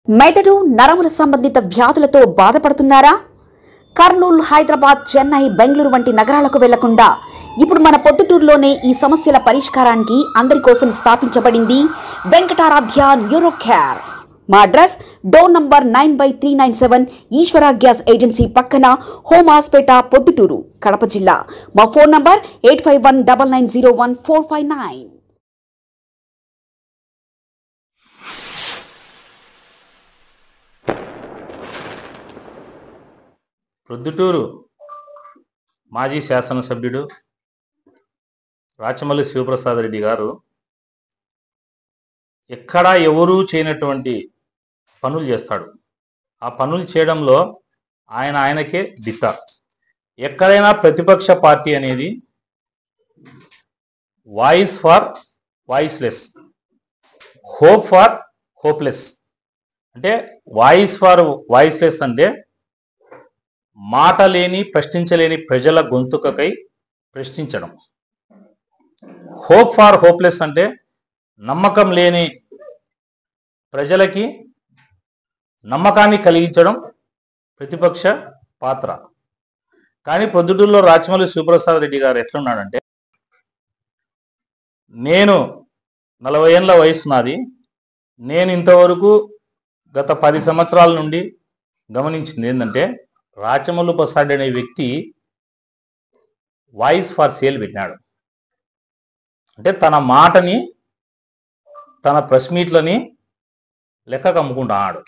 మెదడు నరముల సంబంధిత వ్యాధులతో బాధపడుతున్నారా? కర్నూలు, హైదరాబాద్, చెన్నై, బెంగళూరు వంటి నగరాలకు వెళ్లకుండా ఇప్పుడు మన పొద్దుటూరులోనే ఈ సమస్యల పరిష్కారానికి అందరి కోసం స్థాపించబడింది వెంకటారాధ్య న్యూరో కేర్. మా అడ్రస్ డోర్ నంబర్ 9/397 ఈశ్వర గ్యాస్ ఏజెన్సీ పక్కన, హోమాస్పేట, పొద్దుటూరు, కడప జిల్లా. మా ఫోన్ నంబర్ 8519901459. ప్రొద్దుటూరు మాజీ శాసనసభ్యుడు రాచమల్లి శివప్రసాద్ రెడ్డి గారు ఎక్కడా ఎవరూ చేయనటువంటి పనులు చేస్తాడు. ఆ పనులు చేయడంలో ఆయనకే దిట్ట. ఎక్కడైనా ప్రతిపక్ష పార్టీ అనేది voice for voiceless, hope for hopeless. అంటే వాయిస్ ఫర్ వాయిస్లెస్ అంటే మాట లేని, ప్రశ్నించలేని ప్రజల గొంతుకకై ప్రశ్నించడం. హోప్ ఫార్ హోప్లెస్ అంటే నమ్మకం లేని ప్రజలకి నమ్మకాన్ని కలిగించడం ప్రతిపక్ష పాత్ర. కానీ పొద్దుటూరులో రాచమల్లి శివప్రసాద్ రెడ్డి గారు ఎట్లున్నాడంటే, నేను 40 ఏళ్ల వయసు నాది, నేను ఇంతవరకు గత 10 సంవత్సరాల నుండి గమనించింది ఏంటంటే, రాచమల్లి ప్రసాద్ అనే వ్యక్తి వాయిస్ ఫర్ సేల్ పెట్టినాడు. అంటే తన మాటని, తన ప్రెస్ మీట్లని లెక్కకు అమ్ముకుంటున్నాడు.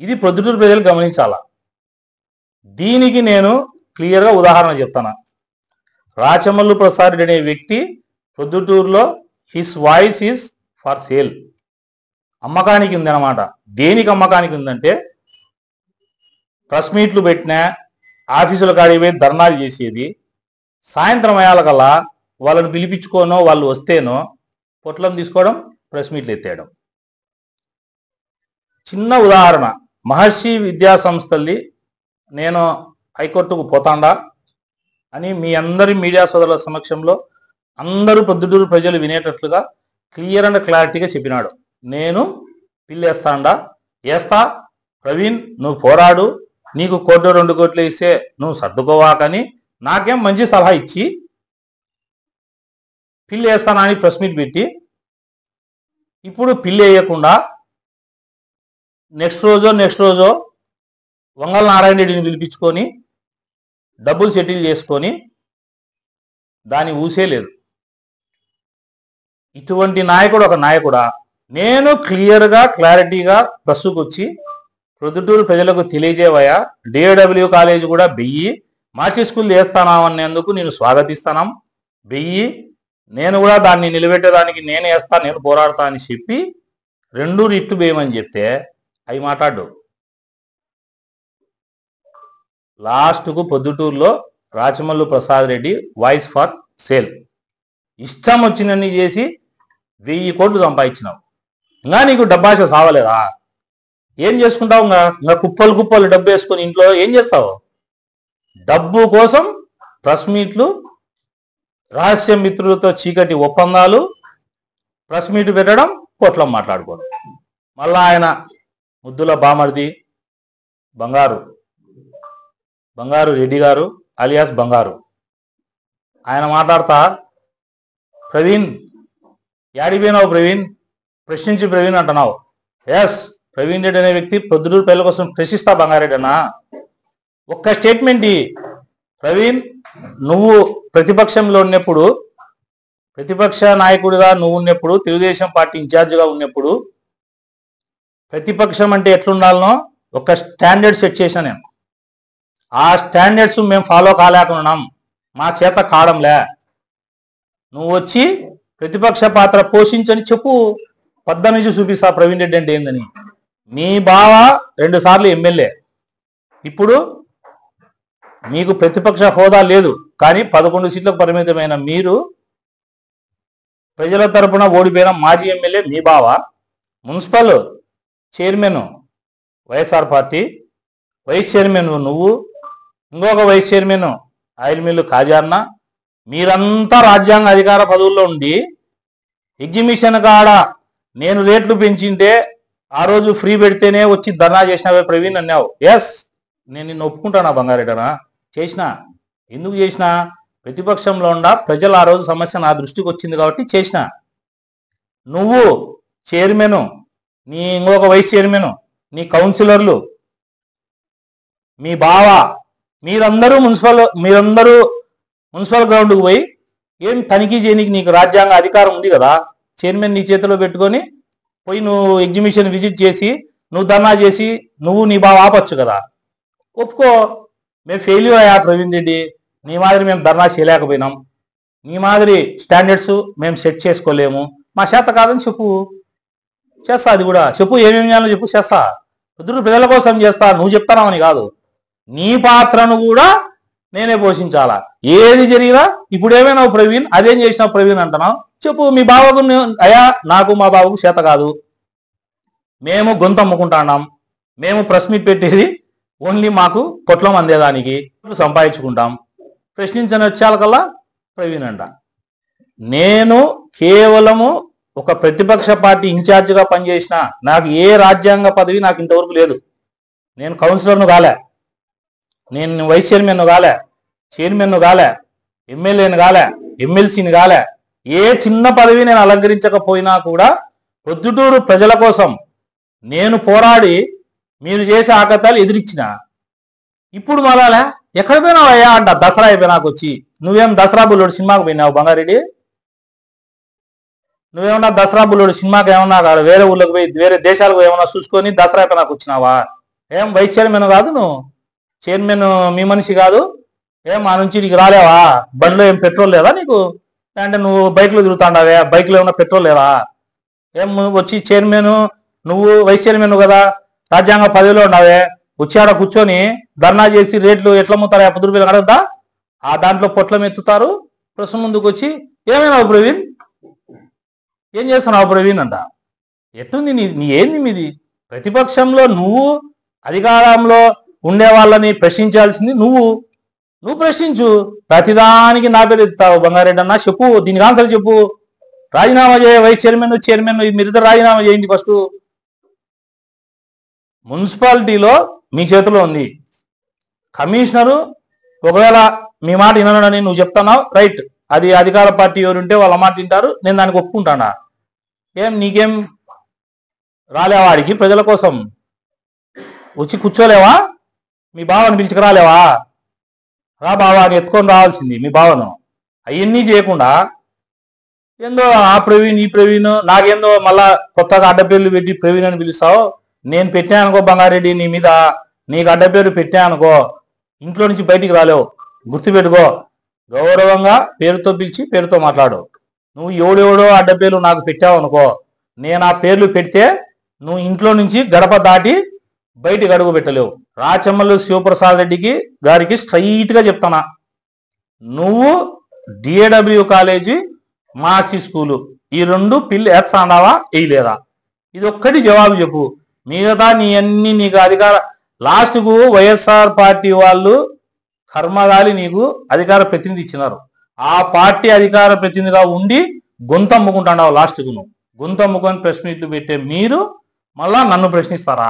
ఇది ప్రొద్దుటూరు ప్రజలు గమనించాలా. దీనికి నేను క్లియర్గా ఉదాహరణ చెప్తాను. రాచమల్లి ప్రసాద్ అనే వ్యక్తి ప్రొద్దుటూరులో his voice is for sale, అమ్మకానికి ఉంది అన్నమాట. దేనికి అమ్మకానికి ఉందంటే, ప్రెస్ మీట్లు పెట్టినా, ఆఫీసుల కాడికి పోయి ధర్నాలు చేసేది, సాయంత్రం అయ్యాలకల్లా వాళ్ళని పిలిపించుకోనో, వాళ్ళు వస్తేనో పొట్లం తీసుకోవడం, ప్రెస్ మీట్లు ఎత్తేయడం. చిన్న ఉదాహరణ, మహర్షి విద్యా సంస్థల్ది నేను హైకోర్టుకు పోతాండా అని మీ అందరి మీడియా సోదరుల సమక్షంలో అందరూ పొద్దుటూరు ప్రజలు వినేటట్లుగా క్లియర్ అండ్ క్లారిటీగా చెప్పినాడు. నేను పిల్లేస్తాండా, వేస్తా, ప్రవీణ్ నువ్వు పోరాడు, నీకు 1 కోటి 2 కోట్లు ఇస్తే నువ్వు సర్దుకోవాకని నాకేం మంచి సలహా ఇచ్చి పిల్లి వేస్తానని ప్రెస్ మీట్ పెట్టి, ఇప్పుడు పిల్లి వేయకుండా నెక్స్ట్ రోజో వంగల నారాయణ రెడ్డిని పిలిపించుకొని డబ్బులు సెటిల్ చేసుకొని దాన్ని ఊసేలేదు. ఇటువంటి నాయకుడు ఒక నాయకుడా? నేను క్లియర్గా క్లారిటీగా ప్రెస్సుకు వచ్చి ప్రొద్దుటూరు ప్రజలకు తెలియజేవయా, డిఏడబ్ల్యూ కాలేజ్ కూడా 1000 మార్చి స్కూల్ వేస్తానామనేందుకు నేను స్వాగతిస్తాను. 1000 నేను కూడా దాన్ని నిలబెట్టేదానికి నేను వేస్తా, నేను పోరాడతా అని చెప్పి 2 రిట్లు వేయమని చెప్తే అవి మాట్లాడు. లాస్ట్కు పొద్దుటూరులో Rachamalli Prasad Reddy voice for sale ఇష్టం వచ్చినన్ని చేసి 1000 కోట్లు సంపాదించినావు. ఇంకా నీకు డబ్బాష సావలేదా? ఏం చేసుకుంటావు? ఇంకా కుప్పలు డబ్బు వేసుకొని ఇంట్లో ఏం చేస్తావు? డబ్బు కోసం ప్రెస్ మీట్లు, రహస్య మిత్రులతో చీకటి ఒప్పందాలు, ప్రెస్ మీట్ పెట్టడం, పొట్లం మాట్లాడుకోవడం. మళ్ళా ఆయన ముద్దుల బామర్ది బంగారు రెడ్డి గారు అలియాస్ బంగారు, ఆయన మాట్లాడతా, ప్రవీణ్ యాడిపోయినావు ప్రవీణ్, ప్రశ్నించి ప్రవీణ్ అంటున్నావు. ఎస్, ప్రవీణ్ రెడ్డి అనే వ్యక్తి ప్రొద్దుటూరు ప్రజల కోసం ప్రశ్నిస్తా బంగారెడ్డి అన్నా. ఒక్క స్టేట్మెంట్ ఈ ప్రవీణ్, నువ్వు ప్రతిపక్షంలో ఉన్నప్పుడు, ప్రతిపక్ష నాయకుడిగా నువ్వు ఉన్నప్పుడు, తెలుగుదేశం పార్టీ ఇన్ఛార్జిగా ఉన్నప్పుడు ప్రతిపక్షం అంటే ఎట్లుండాలనో ఒక స్టాండర్డ్ సెట్ చేశా నేను. ఆ స్టాండర్డ్స్ మేము ఫాలో కాలేకున్నాం, మా చేత కావడంలే. నువ్వు వచ్చి ప్రతిపక్ష పాత్ర పోషించని చెప్పు, 10 నుంచి చూపిస్తా ప్రవీణ్ రెడ్డి అంటే ఏందని. మీ బావ 2 సార్లు ఎమ్మెల్యే, ఇప్పుడు మీకు ప్రతిపక్ష హోదా లేదు, కానీ 11 సీట్లకు పరిమితమైన మీరు ప్రజల తరపున ఓడిపోయిన మాజీ ఎమ్మెల్యే మీ బావ, municipal chairman YSR party, vice chairman నువ్వు, ఇంకొక వైస్ చైర్మన్ ఆయిల్ మిల్లు కాజాన్న, మీరంతా రాజ్యాంగ అధికార పదవుల్లో ఉండి ఎగ్జిబిషన్ కాడ నేను రేట్లు పెంచింటే ఆ రోజు ఫ్రీ పెడితేనే వచ్చి ధర్నా చేసినావే ప్రవీణ్ అన్నావు. ఎస్, నేను నిన్ను ఒప్పుకుంటానా బంగారెడ్డనా? చేసినా. ఎందుకు చేసినా? ప్రతిపక్షంలో ఉన్న ప్రజలు ఆ రోజు సమస్య నా దృష్టికి వచ్చింది కాబట్టి చేసిన. నువ్వు చైర్మన్, నీ ఇంకొక వైస్ చైర్మన్, నీ కౌన్సిలర్లు, మీ బావ, మీరందరూ మున్సిపల్ గ్రౌండ్కి పోయి ఏం తనిఖీ చేయడానికి నీకు రాజ్యాంగ అధికారం ఉంది కదా. చైర్మన్ నీ చేతిలో పెట్టుకొని పోయి నువ్వు ఎగ్జిబిషన్ విజిట్ చేసి నువ్వు ధర్నా చేసి నువ్వు నీ బావ ఆపచ్చు కదా. ఒప్పుకో, మేము ఫెయిల్యూర్ అయ్యా ప్రవీణ్ రెడ్డి, నీ మాదిరి మేము ధర్నా చేయలేకపోయినాం, నీ మాదిరి స్టాండర్డ్స్ మేము సెట్ చేసుకోలేము, మా చేత కాదని చెప్పు, చేస్తా. అది కూడా చెప్పు, ఏమేమి చేయాలో చెప్పు, చేస్తా. ప్రజల కోసం చేస్తా, నువ్వు చెప్తానావని కాదు. నీ పాత్రను కూడా నేనే పోషించాలా. ఏది జరిగినా ఇప్పుడు ఏమైనావు ప్రవీణ్, అదేం చేసినావు ప్రవీణ్ అంటున్నావు, చెప్పు. మీ బావకు అయ్యా నాకు మా బావకు చేత కాదు, మేము గొంతు అమ్ముకుంటున్నాం, మేము ప్రెస్ మీట్ పెట్టేది ఓన్లీ మాకు పొట్లం అందేదానికి, సంపాదించుకుంటాం, ప్రశ్నించని వచ్చాకల్లా ప్రవీణ్ అంట. నేను కేవలము ఒక ప్రతిపక్ష పార్టీ ఇన్ఛార్జిగా పనిచేసిన, నాకు ఏ రాజ్యాంగ పదవి నాకు ఇంతవరకు లేదు. నేను కౌన్సిలర్ను కాలే, నేను వైస్ చైర్మన్ను కాలే, చైర్మన్ను కాలే, ఎమ్మెల్యేను కాలే, ఎమ్మెల్సీని కాలే. ఏ చిన్న పదవి నేను అలంకరించకపోయినా కూడా ప్రొద్దుటూరు ప్రజల కోసం నేను పోరాడి మీరు చేసే ఆకతాలు ఎదిరించిన. ఇప్పుడు మళ్ళా ఎక్కడ పోయినావు అయ్యా అంట, దసరా అయిపోయినాకు వచ్చి. నువ్వేం దసరా బుల్లోడు సినిమాకు పోయినావు బంగారెడ్డి? నువ్వేమన్నా దసరా బుల్లోడు సినిమాకి ఏమన్నా వేరే ఊళ్ళకి పోయి వేరే దేశాలకు ఏమన్నా చూసుకొని దసరా అయిపోయినాకు వచ్చినావా? ఏం వైస్ చైర్మన్ కాదు నువ్వు, చైర్మన్ మీ మనిషి కాదు, ఏం మా నుంచి నీకు రాలేవా? బండిలో ఏం పెట్రోల్ లేదా నీకు? అంటే నువ్వు బైక్లో తిరుగుతాండావే, బైక్లో ఏమన్నా పెట్రోల్ లేదా? ఏం వచ్చి చైర్మన్, నువ్వు వైస్ చైర్మన్ కదా, రాజ్యాంగ పదవిలో ఉన్నావే, వచ్చి ఆడ కూర్చొని ధర్నా చేసి రేట్లు ఎట్లా అమ్ముతారా 10 రూపాయలు అడగద్దా? ఆ దాంట్లో పొట్లం ఎత్తుతారు. ప్రశ్న ముందుకు వచ్చి ఏమైనావు ప్రవీణ్, ఏం చేస్తున్నావు ప్రవీణ్ అంట. ఎట్టుంది నీ ఏంది మీది? ప్రతిపక్షంలో నువ్వు, అధికారంలో ఉండే వాళ్ళని ప్రశ్నించాల్సింది నువ్వు ప్రశ్నించు. ప్రతిదానికి నా పేరు ఎత్తుతావు బంగారెడ్డి అన్న. చెప్పు, దీనికి ఆన్సర్ చెప్పు. రాజీనామా చేయ, వైస్ చైర్మన్ మీరిద్దరు రాజీనామా చేయండి ఫస్ట్. మున్సిపాలిటీలో మీ చేతిలో ఉంది. కమిషనరు ఒకవేళ మీ మాట వినడని నువ్వు చెప్తున్నావు, రైట్, అది అధికార పార్టీ ఎవరు ఉంటే వాళ్ళ మాట వింటారు, నేను దానికి ఒప్పుకుంటానా. ఏం నీకేం రాలేవా ఆడికి ప్రజల కోసం వచ్చి కూర్చోలేవా? మీ బావని పిలుచుకురాలేవా? రా బావా అని ఎత్తుకొని రావాల్సింది మీ బావను. అవన్నీ చేయకుండా ఏందో ఆ ప్రవీణ్ ఈ ప్రవీణ్, నాకేందో మళ్ళా కొత్తగా అడ్డపేర్లు పెట్టి ప్రవీణ్ అని పిలుస్తావు. నేను పెట్టానుకో బంగారెడ్డి నీ మీద, నీకు అడ్డపేరు పెట్టానుకో ఇంట్లో నుంచి బయటికి రాలేవు, గుర్తుపెట్టుకో. గౌరవంగా పేరుతో పిలిచి పేరుతో మాట్లాడు. నువ్వు ఎవడెవడో అడ్డపేర్లు నాకు పెట్టావు అనుకో, నేను ఆ పేర్లు పెడితే నువ్వు ఇంట్లో నుంచి గడప దాటి బయటికి అడుగు పెట్టలేవు. రాచమల్లు శివప్రసాద్ రెడ్డికి గారికి స్ట్రైట్ గా చెప్తానా, నువ్వు డిఏడబ్ల్యూ కాలేజీ మార్సి స్కూలు ఈ రెండు పిల్లి ఎత్తాడావా వేయలేదా? ఇది ఒక్కటి జవాబు చెప్పు. మిగతా నీ అన్ని నీకు అధికార, లాస్ట్ కు వైఎస్ఆర్ పార్టీ వాళ్ళు కర్మగాలి నీకు అధికార ప్రతినిధి ఇచ్చినారు. ఆ పార్టీ అధికార ప్రతినిధిగా ఉండి గొంతమ్ముకుంటాడావు. లాస్ట్ కు నువ్వు గొంతమ్ముకొని ప్రెస్ మీట్లు పెట్టే మీరు మళ్ళా నన్ను ప్రశ్నిస్తారా?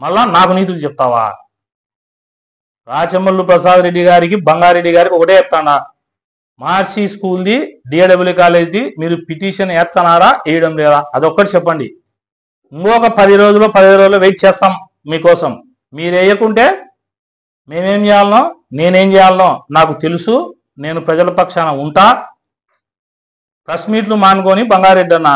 మళ్ళా నాకు నీతులు చెప్తావా? రాచమల్లు ప్రసాద్ రెడ్డి గారికి బంగారెడ్డి గారికి ఒకటే చెప్తాడా, మార్సి స్కూల్ది డిఏడబ్ల్యూ కాలేజ్ది మీరు పిటిషన్ వేస్తున్నారా వేయడం లేదా? అదొక్కటి చెప్పండి. ఇంకొక 10 రోజులు వెయిట్ చేస్తాం మీకోసం. మీరు వేయకుంటే మేమేం చేయాలనో నేనేం చేయాలనో నాకు తెలుసు. నేను ప్రజల పక్షాన ఉంటా. ప్రెస్ మీట్లు మానుకొని బంగారెడ్డి అన్న,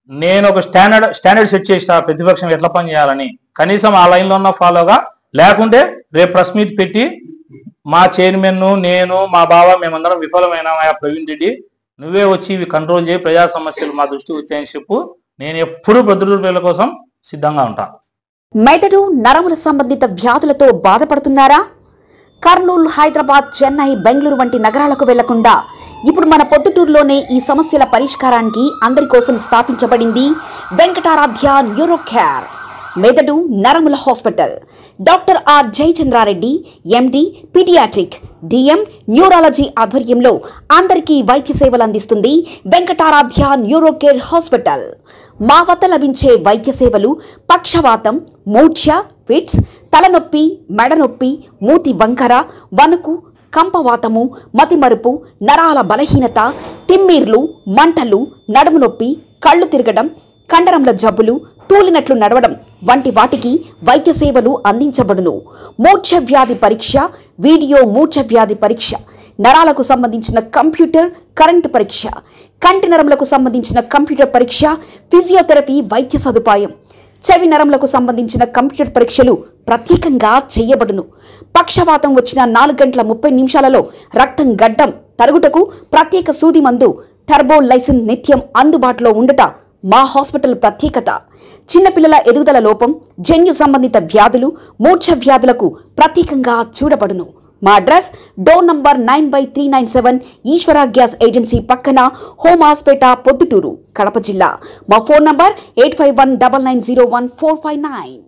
నేను ఒక స్టాండర్డ్ సెట్ చేస్తా ప్రతిపక్షం ఎట్లా పని చేయాలని. కనీసం ఆ లైన్లో ఉన్న ఫాలోగా, లేకుంటే రేపు ప్రెస్ మీట్ పెట్టి మా చైర్మన్, నేను, మా బావ మేమందరం విఫలమైనామా ప్రవీణ్ రెడ్డి, నువ్వే వచ్చి ఇవి కంట్రోల్ చేయి, ప్రజా సమస్యలు మా దృష్టికి వచ్చాయని చెప్పు. నేను ఎప్పుడు ప్రజల కోసం సిద్ధంగా ఉంటా. మెదడు నరముల సంబంధిత వ్యాధులతో బాధపడుతున్నారా? కర్నూలు, హైదరాబాద్, చెన్నై, బెంగళూరు వంటి నగరాలకు వెళ్లకుండా ఇప్పుడు మన పొద్దుటూరులోనే ఈ సమస్యల పరిష్కారానికి అందరి కోసం స్థాపించబడింది వెంకటారాధ్య న్యూరో కేర్ మెదడు నరముల hospital. Doctor R Jayachandrareddy, MD, pediatric, DM, neurology ఆధ్వర్యంలో అందరికీ వైద్య సేవలు అందిస్తుంది వెంకటారాధ్య న్యూరో కేర్ హాస్పిటల్. మా వద్ద లభించే వైద్య సేవలు పక్షవాతం, మూర్ఛ, ఫిట్స్, తలనొప్పి, మెడనొప్పి, మూతి వంకర, వణుకు, కంపవాతము, మతిమరుపు, నరాల బలహీనత, తిమ్మిర్లు, మంటలు, నడుము నొప్పి, కళ్ళు తిరగడం, కండరముల జబ్బులు, తూలినట్లు నడవడం వంటి వాటికి వైద్య సేవలు అందించబడును. మూర్ఛ వ్యాధి పరీక్ష, వీడియో మూర్ఛ వ్యాధి పరీక్ష, నరాలకు సంబంధించిన కంప్యూటర్ కరెంటు పరీక్ష, కంటి నరములకు సంబంధించిన కంప్యూటర్ పరీక్ష, ఫిజియోథెరపీ వైద్య సదుపాయం, చెవి నరములకు సంబంధించిన కంప్యూటర్ పరీక్షలు ప్రత్యేకంగా చేయబడును. పక్షవాతం వచ్చిన 4 గంటల 30 నిమిషాలలో రక్తం గడ్డం తరుగుటకు ప్రత్యేక సూది మందు థర్బోలైసిన్ నిత్యం అందుబాటులో ఉండుట మా హాస్పిటల్ ప్రత్యేకత. చిన్నపిల్లల ఎదుగుదల లోపం, జన్యు సంబంధిత వ్యాధులు, మూర్ఛ వ్యాధులకు ప్రత్యేకంగా చూడబడును. మా అడ్రస్ డోర్ నంబర్ 9/397 ఈశ్వర గ్యాస్ ఏజెన్సీ పక్కన, హోమాస్పేట, పొద్దుటూరు, కడప జిల్లా. మా ఫోన్ నంబర్ 8519901459.